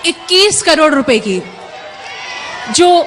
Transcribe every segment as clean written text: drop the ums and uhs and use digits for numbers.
21 करोड़ रुपए की, जो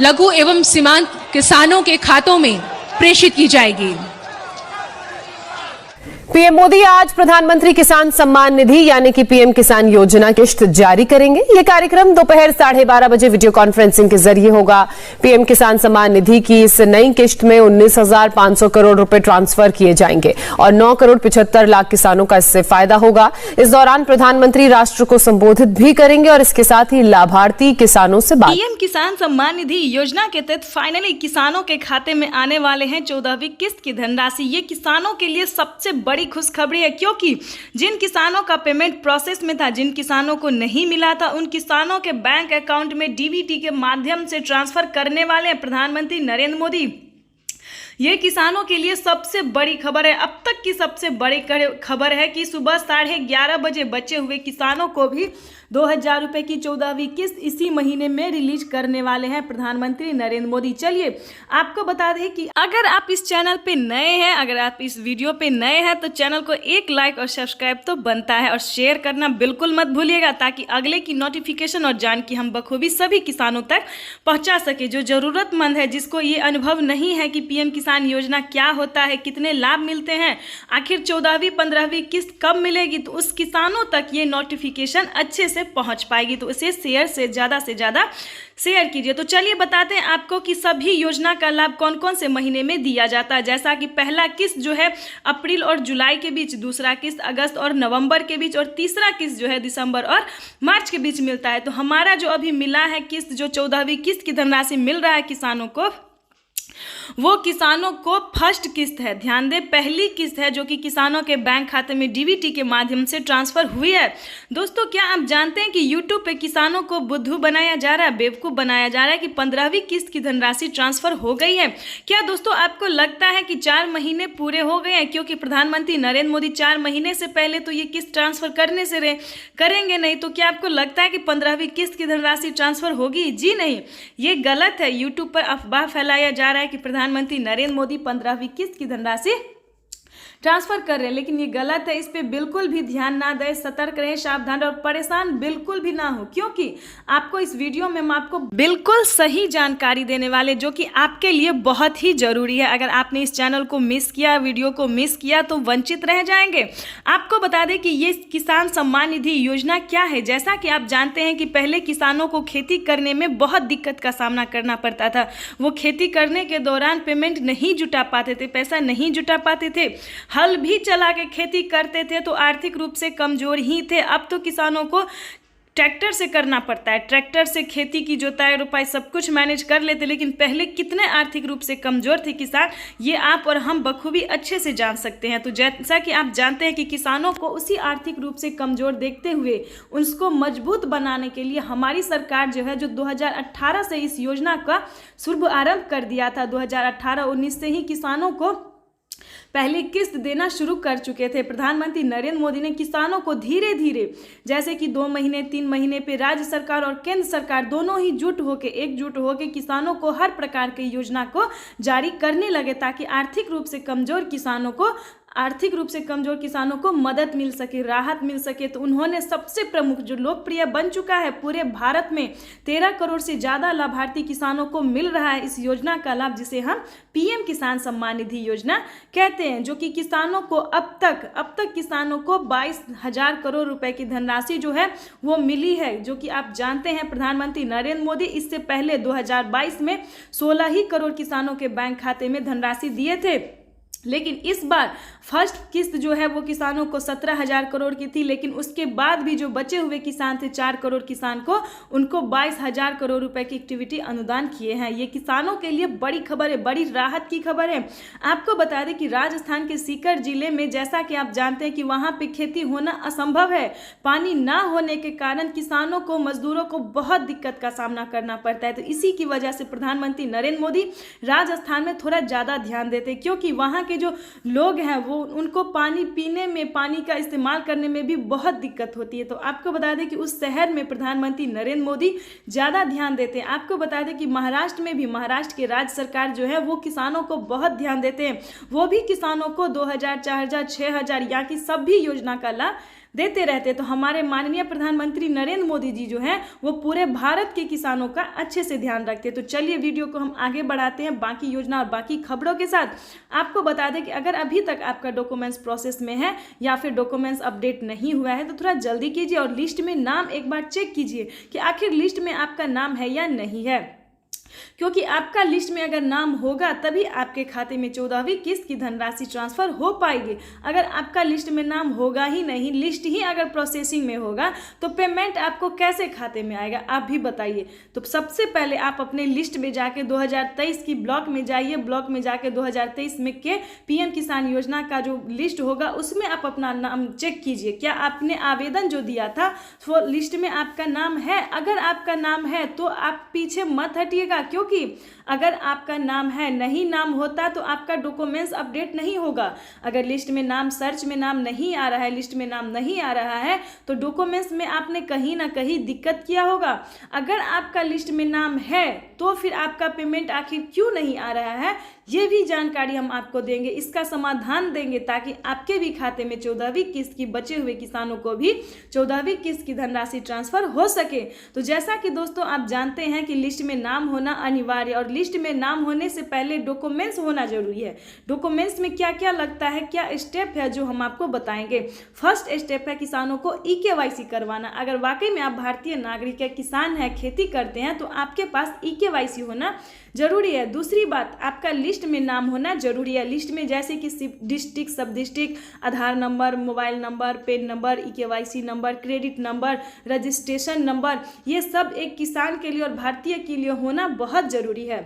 लघु एवं सीमांत किसानों के खातों में प्रेषित की जाएगी। पीएम मोदी आज प्रधानमंत्री किसान सम्मान निधि यानी कि पीएम किसान योजना किश्त जारी करेंगे। यह कार्यक्रम दोपहर 12:30 बजे वीडियो कॉन्फ्रेंसिंग के जरिए होगा। पीएम किसान सम्मान निधि की इस नई किश्त में 19,500 करोड़ रुपए ट्रांसफर किए जाएंगे और 9 करोड़ 75 लाख किसानों का इससे फायदा होगा। इस दौरान प्रधानमंत्री राष्ट्र को संबोधित भी करेंगे और इसके साथ ही लाभार्थी किसानों से बात। पीएम किसान सम्मान निधि योजना के तहत फाइनली किसानों के खाते में आने वाले हैं 14वीं किस्त की धनराशि। ये किसानों के लिए सबसे बड़ी खुशखबरी है, क्योंकि जिन किसानों का पेमेंट प्रोसेस में था, जिन किसानों को नहीं मिला था, उन किसानों के बैंक अकाउंट में डीबीटी के माध्यम से ट्रांसफर करने वाले हैं प्रधानमंत्री नरेंद्र मोदी। ये किसानों के लिए सबसे बड़ी खबर है। अब तक की सबसे बड़ी खबर है कि सुबह 11:30 बजे बचे हुए किसानों को भी 2,000 रुपए की 14वीं किस्त इसी महीने में रिलीज करने वाले हैं प्रधानमंत्री नरेंद्र मोदी। चलिए आपको बता दें कि अगर आप इस चैनल पे नए हैं, अगर आप इस वीडियो पे नए हैं, तो चैनल को एक लाइक और सब्सक्राइब तो बनता है और शेयर करना बिल्कुल मत भूलिएगा, ताकि अगले की नोटिफिकेशन और जानकारी हम बखूबी सभी किसानों तक पहुँचा सके। जो जरूरतमंद है, जिसको ये अनुभव नहीं है कि पीएम किसान योजना क्या होता है, कितने लाभ मिलते हैं, आखिर 14वीं 15वीं किस्त कब मिलेगी, तो उस किसानों तक ये नोटिफिकेशन अच्छे से पहुंच पाएगी। तो इसे से ज्यादा शेयर कीजिए। तो चलिए बताते हैं आपको कि सभी योजना का लाभ कौन कौन से महीने में दिया जाता है। जैसा कि पहला किस्त जो है अप्रैल और जुलाई के बीच, दूसरा किस्त अगस्त और नवंबर के बीच, और तीसरा किस्त जो है दिसंबर और मार्च के बीच मिलता है। तो हमारा जो अभी मिला है किस्त, जो 14वीं किस्त की धनराशि मिल रहा है किसानों को, वो किसानों को फर्स्ट किस्त है। ध्यान दें, पहली किस्त है जो कि किसानों के बैंक खाते में डीबीटी के माध्यम से ट्रांसफर हुई है। दोस्तों, क्या आप जानते हैं कि यूट्यूब पे किसानों को बुद्धू बनाया जा रहा है, बेवकूफ़ बनाया जा रहा है कि 15वीं किस्त की धनराशि ट्रांसफर हो गई है। क्या दोस्तों आपको लगता है कि 4 महीने पूरे हो गए हैं? क्योंकि प्रधानमंत्री नरेंद्र मोदी 4 महीने से पहले तो ये किस्त ट्रांसफर करेंगे नहीं, तो क्या आपको लगता है कि 15वीं किस्त की धनराशि ट्रांसफर होगी? जी नहीं, ये गलत है। यूट्यूब पर अफवाह फैलाया जा रहा है कि प्रधानमंत्री नरेंद्र मोदी 15वीं किस्त की धनराशि ट्रांसफर कर रहे हैं, लेकिन ये गलत है। इस पे बिल्कुल भी ध्यान ना दें, सतर्क रहें, सावधान और परेशान बिल्कुल भी ना हो, क्योंकि आपको इस वीडियो में हम आपको बिल्कुल सही जानकारी देने वाले, जो कि आपके लिए बहुत ही जरूरी है। अगर आपने इस चैनल को मिस किया, वीडियो को मिस किया, तो वंचित रह जाएंगे। आपको बता दें कि ये किसान सम्मान निधि योजना क्या है। जैसा कि आप जानते हैं कि पहले किसानों को खेती करने में बहुत दिक्कत का सामना करना पड़ता था। वो खेती करने के दौरान पेमेंट नहीं जुटा पाते थे, पैसा नहीं जुटा पाते थे, हल भी चला के खेती करते थे तो आर्थिक रूप से कमजोर ही थे। अब तो किसानों को ट्रैक्टर से करना पड़ता है, ट्रैक्टर से खेती की जुताई रुपाई सब कुछ मैनेज कर लेते, लेकिन पहले कितने आर्थिक रूप से कमजोर थे किसान, ये आप और हम बखूबी अच्छे से जान सकते हैं। तो जैसा कि आप जानते हैं कि किसानों को उसी आर्थिक रूप से कमजोर देखते हुए उसको मजबूत बनाने के लिए हमारी सरकार जो है, जो 2018 से इस योजना का शुभारंभ कर दिया था, 2018-19 से ही किसानों को पहली किस्त देना शुरू कर चुके थे। प्रधानमंत्री नरेंद्र मोदी ने किसानों को धीरे धीरे, जैसे कि 2 महीने 3 महीने पे राज्य सरकार और केंद्र सरकार दोनों ही एकजुट होके किसानों को हर प्रकार की योजना को जारी करने लगे, ताकि आर्थिक रूप से कमजोर किसानों को मदद मिल सके, राहत मिल सके। तो उन्होंने सबसे प्रमुख, जो लोकप्रिय बन चुका है पूरे भारत में, 13 करोड़ से ज़्यादा लाभार्थी किसानों को मिल रहा है इस योजना का लाभ, जिसे हम पीएम किसान सम्मान निधि योजना कहते हैं, जो कि किसानों को अब तक किसानों को 22,000 करोड़ रुपए की धनराशि जो है वो मिली है। जो कि आप जानते हैं प्रधानमंत्री नरेंद्र मोदी इससे पहले 2022 में 16 ही करोड़ किसानों के बैंक खाते में धनराशि दिए थे, लेकिन इस बार फर्स्ट किस्त जो है वो किसानों को 17,000 करोड़ की थी, लेकिन उसके बाद भी जो बचे हुए किसान थे 4 करोड़ किसान को, उनको 22,000 करोड़ रुपए की एक्टिविटी अनुदान किए हैं। ये किसानों के लिए बड़ी खबर है, बड़ी राहत की खबर है। आपको बता दें कि राजस्थान के सीकर जिले में, जैसा कि आप जानते हैं कि वहाँ पे खेती होना असंभव है, पानी ना होने के कारण किसानों को, मजदूरों को बहुत दिक्कत का सामना करना पड़ता है। तो इसी की वजह से प्रधानमंत्री नरेंद्र मोदी राजस्थान में थोड़ा ज़्यादा ध्यान देते, क्योंकि वहाँ के जो लोग हैं वो, उनको पानी पीने में, पानी का इस्तेमाल करने में भी बहुत दिक्कत होती है। तो आपको बता दें कि उस शहर में प्रधानमंत्री नरेंद्र मोदी ज़्यादा ध्यान देते हैं। आपको बता दें कि महाराष्ट्र में भी, महाराष्ट्र की राज्य सरकार जो है वो किसानों को बहुत ध्यान देते हैं, वो भी किसानों को 2,000, 4,000, 6,000 यहाँ की सभी योजना का लाभ देते रहते हैं। तो हमारे माननीय प्रधानमंत्री नरेंद्र मोदी जी जो हैं वो पूरे भारत के किसानों का अच्छे से ध्यान रखते हैं। तो चलिए वीडियो को हम आगे बढ़ाते हैं बाकी योजना और बाकी खबरों के साथ। आपको बता दें कि अगर अभी तक आपका डॉक्यूमेंट्स प्रोसेस में है या फिर डॉक्यूमेंट्स अपडेट नहीं हुआ है तो थोड़ा जल्दी कीजिए और लिस्ट में नाम एक बार चेक कीजिए कि आखिर लिस्ट में आपका नाम है या नहीं है, क्योंकि आपका लिस्ट में अगर नाम होगा तभी आपके खाते में 14वीं किस्त की धनराशि ट्रांसफर हो पाएगी। अगर आपका लिस्ट में नाम होगा ही नहीं, लिस्ट ही अगर प्रोसेसिंग में होगा तो पेमेंट आपको कैसे खाते में आएगा, आप भी बताइए। तो सबसे पहले आप अपने लिस्ट में जाके 2023 की ब्लॉक में जाइए। ब्लॉक में जाके 2023 में के पीएम किसान योजना का जो लिस्ट होगा उसमें आप अपना नाम चेक कीजिए। क्या आपने आवेदन जो दिया था वो लिस्ट में आपका नाम है? अगर आपका नाम है तो आप पीछे मत हटिएगा, क्योंकि अगर आपका नाम है, नहीं नाम होता तो आपका डॉक्यूमेंट्स अपडेट नहीं होगा। अगर लिस्ट में नाम, सर्च में नाम नहीं आ रहा है, लिस्ट में नाम नहीं आ रहा है तो डॉक्यूमेंट्स में आपने कहीं ना कहीं दिक्कत किया होगा। अगर आपका लिस्ट में नाम है तो फिर आपका पेमेंट आखिर क्यों नहीं आ रहा है, ये भी जानकारी हम आपको देंगे, इसका समाधान देंगे ताकि आपके भी खाते में 14वीं किस्त की बचे हुए किसानों को भी 14वीं किस्त की धनराशि ट्रांसफर हो सके। तो जैसा कि दोस्तों आप जानते हैं कि लिस्ट में नाम होना अनिवार्य, और लिस्ट में नाम होने से पहले डॉक्यूमेंट्स होना जरूरी है। डॉक्यूमेंट्स में क्या क्या लगता है, क्या स्टेप है जो हम आपको बताएंगे। फर्स्ट स्टेप है किसानों को EKYC करवाना। अगर वाकई में आप भारतीय नागरिक है, किसान है, खेती करते हैं तो आपके पास EKYC होना जरूरी है। दूसरी बात, आपका लिस्ट में नाम होना जरूरी है। लिस्ट में जैसे कि district, sub district, Aadhaar number, mobile number, PAN number, EKYC number, credit number, registration number, ये सब एक किसान के लिए और भारतीय के लिए होना बहुत जरूरी है।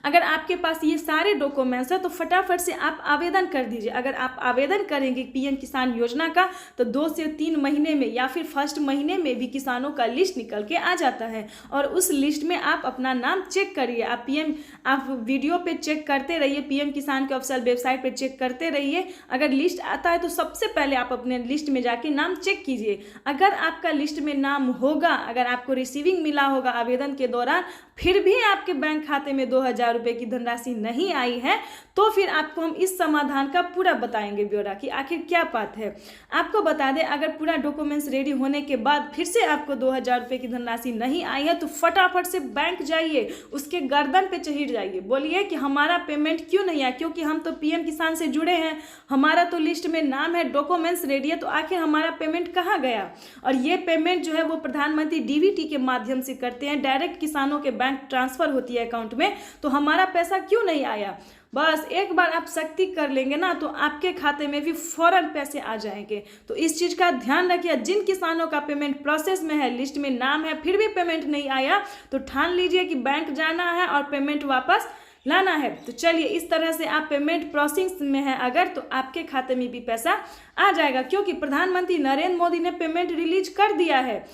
अगर आपके पास ये सारे डॉक्यूमेंट्स है तो फटाफट से आप आवेदन कर दीजिए। अगर आप आवेदन करेंगे पीएम किसान योजना का तो 2 से 3 महीने में या फिर फर्स्ट महीने में भी किसानों का लिस्ट निकल के आ जाता है, और उस लिस्ट में आप अपना नाम चेक करिए। आप वीडियो पे चेक करते रहिए, पीएम किसान के ऑफिशियल वेबसाइट पे चेक करते रहिए। अगर लिस्ट आता है तो सबसे पहले आप अपने लिस्ट में जाके नाम चेक कीजिए। अगर आपका लिस्ट में नाम होगा, अगर आपको रिसीविंग मिला होगा आवेदन के दौरान, फिर भी आपके बैंक खाते में 2000 रुपए की धनराशि नहीं आई है तो फिर आपको हम इस समाधान का पूरा बताएंगे ब्यौरा कि आखिर क्या बात है। आपको बता दें, अगर पूरा डॉक्यूमेंट्स रेडी होने के बाद फिर से आपको 2000 रुपए की धनराशि नहीं आई है तो फटाफट से बैंक जाइए, उसके गर्दन पे चढ़ जाइए, बोलिए कि हमारा पेमेंट क्यों नहीं आया, क्योंकि हम तो पीएम किसान से जुड़े हैं, हमारा तो लिस्ट में नाम है, डॉक्यूमेंट्स रेडी है, तो आखिर हमारा पेमेंट कहाँ गया। और ये पेमेंट जो है वो प्रधानमंत्री DBT के माध्यम से करते हैं, डायरेक्ट किसानों के बैंक ट्रांसफर होती है अकाउंट में, तो हमारा पैसा क्यों नहीं आया। बस एक बार आप सख्ती कर लेंगे ना तो आपके खाते में भी फौरन पैसे आ जाएंगे। तो इस चीज का ध्यान रखिए। जिन किसानों का पेमेंट प्रोसेस में है, लिस्ट में नाम है, फिर भी पेमेंट नहीं आया तो ठान लीजिए कि बैंक जाना है और पेमेंट वापस लाना है। तो चलिए, इस तरह से आप पेमेंट प्रोसेसिंग में है अगर, तो आपके खाते में भी पैसा आ जाएगा, क्योंकि प्रधानमंत्री नरेंद्र मोदी ने पेमेंट रिलीज कर दिया है।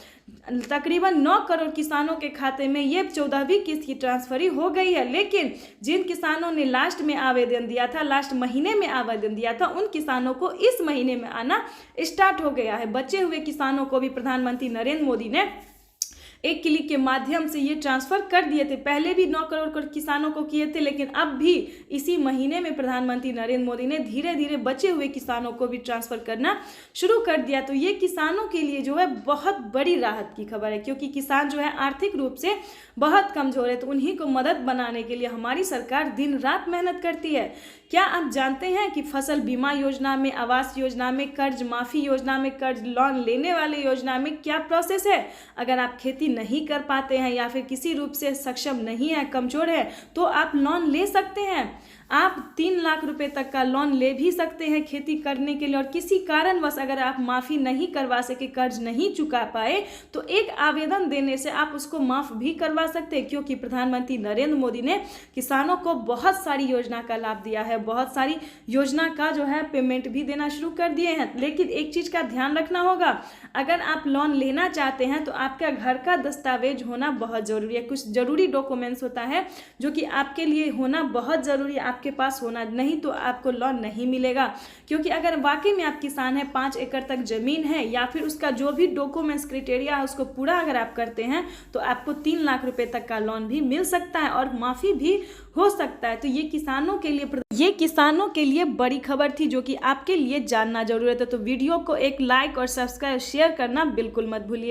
तकरीबन 9 करोड़ किसानों के खाते में ये 14वीं किस्त की ट्रांसफरी हो गई है। लेकिन जिन किसानों ने लास्ट में आवेदन दिया था, लास्ट महीने में आवेदन दिया था, उन किसानों को इस महीने में आना स्टार्ट हो गया है। बचे हुए किसानों को भी प्रधानमंत्री नरेंद्र मोदी ने एक क्लिक के माध्यम से ये ट्रांसफर कर दिए थे। पहले भी 9 करोड़ किसानों को किए थे, लेकिन अब भी इसी महीने में प्रधानमंत्री नरेंद्र मोदी ने धीरे धीरे बचे हुए किसानों को भी ट्रांसफर करना शुरू कर दिया। तो ये किसानों के लिए जो है बहुत बड़ी राहत की खबर है, क्योंकि किसान जो है आर्थिक रूप से बहुत कमजोर है, तो उन्हीं को मदद बनाने के लिए हमारी सरकार दिन रात मेहनत करती है। क्या आप जानते हैं कि फसल बीमा योजना में, आवास योजना में, कर्ज माफी योजना में, कर्ज लोन लेने वाले योजना में क्या प्रोसेस है। अगर आप खेती नहीं कर पाते हैं या फिर किसी रूप से सक्षम नहीं है, कमजोर है, तो आप लोन ले सकते हैं। आप 3 लाख रुपए तक का लोन ले भी सकते हैं खेती करने के लिए। और किसी कारणवश अगर आप माफ़ी नहीं करवा सके, कर्ज नहीं चुका पाए, तो एक आवेदन देने से आप उसको माफ़ भी करवा सकते हैं, क्योंकि प्रधानमंत्री नरेंद्र मोदी ने किसानों को बहुत सारी योजना का लाभ दिया है, बहुत सारी योजना का जो है पेमेंट भी देना शुरू कर दिए हैं। लेकिन एक चीज़ का ध्यान रखना होगा, अगर आप लोन लेना चाहते हैं तो आपका घर का दस्तावेज होना बहुत ज़रूरी है। कुछ ज़रूरी डॉक्यूमेंट्स होता है जो कि आपके लिए होना बहुत ज़रूरी है। आपके पास होना, नहीं तो आपको लोन नहीं मिलेगा। क्योंकि अगर वाकई में आप किसान हैं, 5 एकड़ तक जमीन है या फिर उसका जो भी डॉक्यूमेंट्स क्राइटेरिया है उसको पूरा अगर आप करते हैं तो आपको 3 लाख रुपए तक का लोन भी मिल सकता है और माफ़ी भी हो सकता है। तो ये किसानों के लिए बड़ी खबर थी जो कि आपके लिए जानना जरूरी है। तो वीडियो को एक लाइक और सब्सक्राइब शेयर करना बिल्कुल मत भूलिए।